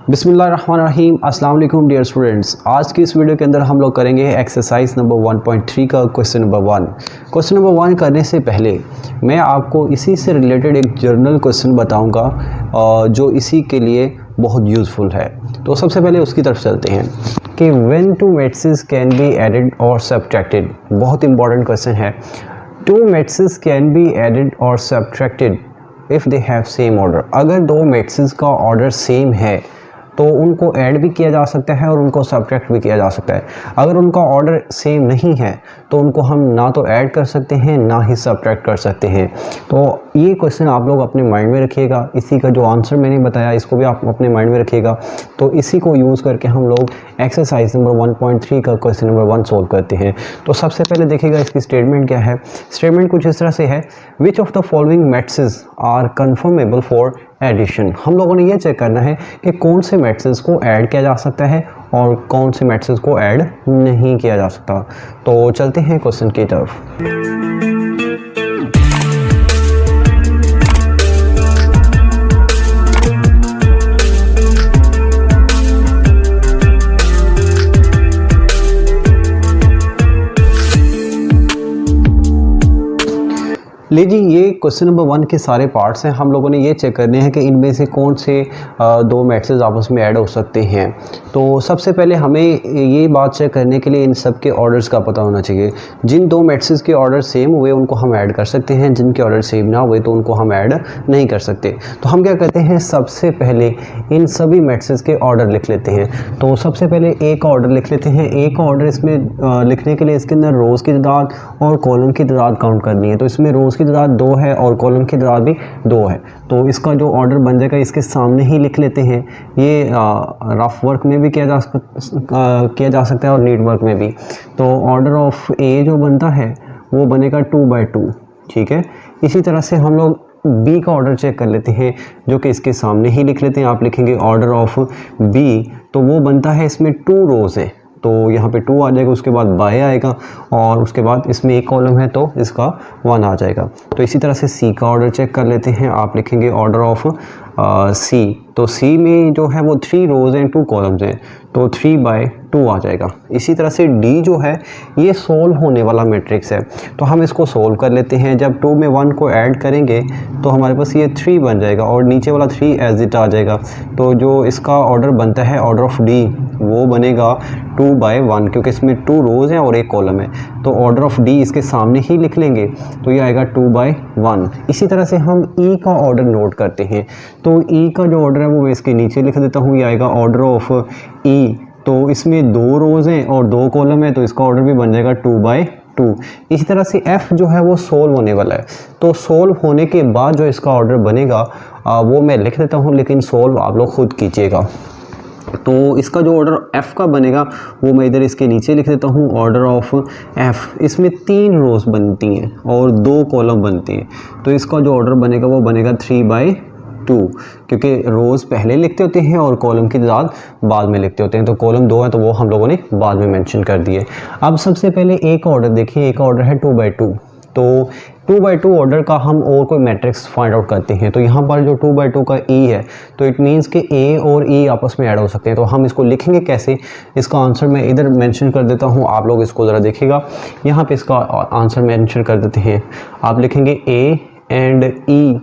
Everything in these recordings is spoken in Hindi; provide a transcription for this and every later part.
बिस्मिल्लाहिर्रहमानिर्रहीम। अस्सलाम वालेकुम डियर स्टूडेंट्स। आज की इस वीडियो के अंदर हम लोग करेंगे एक्सरसाइज नंबर 1.3 का क्वेश्चन नंबर 1। क्वेश्चन नंबर 1 करने से पहले मैं आपको इसी से रिलेटेड एक जर्नल क्वेश्चन बताऊंगा जो इसी के लिए बहुत यूज़फुल है। तो सबसे पहले उसकी तरफ चलते हैं कि when two matrices can be added और सब्ट्रैक्टेड। बहुत इंपॉर्टेंट क्वेश्चन है। Two matrices can be added और subtracted if they have same order. अगर दो मैट्रिसेस का ऑर्डर सेम है तो उनको ऐड भी किया जा सकता है और उनको सब्ट्रैक्ट भी किया जा सकता है। अगर उनका ऑर्डर सेम नहीं है तो उनको हम ना तो ऐड कर सकते हैं ना ही सब्ट्रैक्ट कर सकते हैं। तो ये क्वेश्चन आप लोग अपने माइंड में रखिएगा। इसी का जो आंसर मैंने बताया इसको भी आप अपने माइंड में रखिएगा। तो इसी को यूज़ करके हम लोग एक्सरसाइज नंबर 1.3 का क्वेश्चन नंबर 1 सोल्व करते हैं। तो सबसे पहले देखिएगा इसकी स्टेटमेंट क्या है। स्टेटमेंट कुछ इस तरह से है, which of the following matrices are conformable for addition. हम लोगों ने ये चेक करना है कि कौन से मैट्रिसेस को ऐड किया जा सकता है और कौन से मैट्रिसेस को ऐड नहीं किया जा सकता। तो चलते हैं क्वेश्चन की तरफ। लीजिए, ये क्वेश्चन नंबर 1 के सारे पार्ट्स हैं। हम लोगों ने ये चेक करने हैं कि इनमें से कौन से दो मैट्रिसेस आपस में ऐड हो सकते हैं। तो सबसे पहले हमें ये बात चेक करने के लिए इन सब के ऑर्डर्स का पता होना चाहिए। जिन दो मैट्रिसेस के ऑर्डर सेम हुए उनको हम ऐड कर सकते हैं, जिनके ऑर्डर सेम ना हुए तो उनको हम ऐड नहीं कर सकते। तो हम क्या करते हैं, सबसे पहले इन सभी मैट्रिसेस के ऑर्डर लिख लेते हैं। तो सबसे पहले ए का ऑर्डर लिख लेते हैं। ए का ऑर्डर इसमें लिखने के लिए इसके अंदर रोज़ की तादाद और कॉलम की तादाद काउंट करनी है। तो इसमें रोज़ की तादाद 2 है और कॉलम की तादाद भी 2 है। तो इसका जो ऑर्डर बन जाएगा इसके सामने ही लिख लेते हैं। ये रफ वर्क में भी किया जा सकता है और नीट वर्क में भी। तो ऑर्डर ऑफ ए जो बनता है वो बनेगा 2/2। ठीक है। इसी तरह से हम लोग बी का ऑर्डर चेक कर लेते हैं जो कि इसके सामने ही लिख लेते हैं। आप लिखेंगे ऑर्डर ऑफ बी, तो वो बनता है, इसमें 2 रोज़ हैं तो यहाँ पे 2 आ जाएगा, उसके बाद बाय आएगा और उसके बाद इसमें एक कॉलम है तो इसका 1 आ जाएगा। तो इसी तरह से सी का ऑर्डर चेक कर लेते हैं। आप लिखेंगे ऑर्डर ऑफ सी, तो सी में जो है वो 3 रोज़ हैं 2 कॉलम्स हैं तो 3/2 आ जाएगा। इसी तरह से डी जो है ये सोल्व होने वाला मैट्रिक्स है तो हम इसको सोल्व कर लेते हैं। जब 2 में 1 को ऐड करेंगे तो हमारे पास ये 3 बन जाएगा और नीचे वाला 3 एज इट आ जाएगा। तो जो इसका ऑर्डर बनता है ऑर्डर ऑफ डी वो बनेगा 2/1, क्योंकि इसमें 2 रोज़ हैं और एक कॉलम है। तो ऑर्डर ऑफ डी इसके सामने ही लिख लेंगे तो ये आएगा 2/1। इसी तरह से हम ई का ऑर्डर नोट करते हैं। तो ई का जो ऑर्डर है वो मैं इसके नीचे लिख देता हूँ। ये आएगा ऑर्डर ऑफ ई, तो इसमें 2 रोज़ हैं और 2 कॉलम है तो इसका ऑर्डर भी बन जाएगा 2/2। इसी तरह से एफ़ जो है वो सोल्व होने वाला है। तो सोल्व होने के बाद जो इसका ऑर्डर बनेगा वो मैं लिख देता हूँ, लेकिन सोल्व आप लोग खुद कीजिएगा। तो इसका जो ऑर्डर एफ़ का बनेगा वो मैं इधर इसके नीचे लिख देता हूँ, ऑर्डर ऑफ एफ़। इसमें 3 रोज़ बनती हैं और 2 कॉलम बनती हैं तो इसका जो ऑर्डर बनेगा वो बनेगा 3/2, क्योंकि रोज़ पहले लिखते होते हैं और कॉलम की तादाद बाद में लिखते होते हैं। तो कॉलम 2 है तो वो हम लोगों ने बाद में मेंशन कर दिए। अब सबसे पहले ए का ऑर्डर देखिए। ए का ऑर्डर है 2/2। तो 2/2 ऑर्डर का हम और कोई मैट्रिक्स फाइंड आउट करते हैं। तो यहाँ पर जो 2/2 का ई है तो इट मीन्स कि ए और ई आपस में ऐड हो सकते हैं। तो हम इसको लिखेंगे कैसे, इसका आंसर मैं इधर मेंशन कर देता हूँ, आप लोग इसको ज़रा देखिएगा। यहाँ पे इसका आंसर मेंशन कर देते हैं। आप लिखेंगे A and E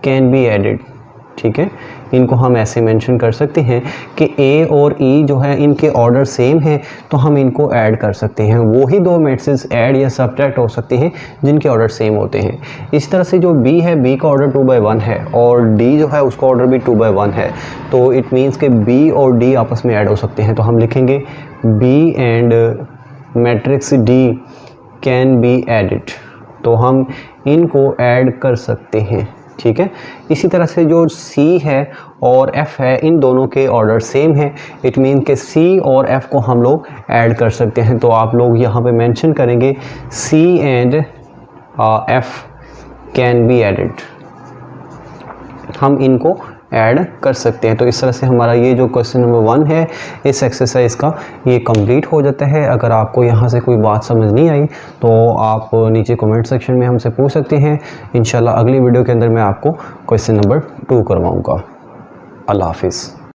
can be added. ठीक है, इनको हम ऐसे मेंशन कर सकते हैं कि ए और ई जो है इनके ऑर्डर सेम है तो हम इनको ऐड कर सकते हैं। वो ही दो मैट्रिसेस ऐड या सब्ट्रैक्ट हो सकते हैं जिनके ऑर्डर सेम होते हैं। इस तरह से जो बी है, बी का ऑर्डर 2/1 है और डी जो है उसका ऑर्डर भी 2/1 है। तो इट मीन्स कि बी और डी आपस में ऐड हो सकते हैं। तो हम लिखेंगे B and matrix D can be added. तो हम इनको ऐड कर सकते हैं। ठीक है। इसी तरह से जो सी है और एफ़ है इन दोनों के ऑर्डर सेम है। इट मीन के सी और एफ़ को हम लोग ऐड कर सकते हैं। तो आप लोग यहाँ पे मेंशन करेंगे C and F can be added. हम इनको ऐड कर सकते हैं। तो इस तरह से हमारा ये जो क्वेश्चन नंबर 1 है इस एक्सरसाइज का ये कंप्लीट हो जाता है। अगर आपको यहाँ से कोई बात समझ नहीं आई तो आप नीचे कमेंट सेक्शन में हमसे पूछ सकते हैं। इंशाल्लाह अगली वीडियो के अंदर मैं आपको क्वेश्चन नंबर 2 करवाऊँगा। अल्लाह हाफिज़।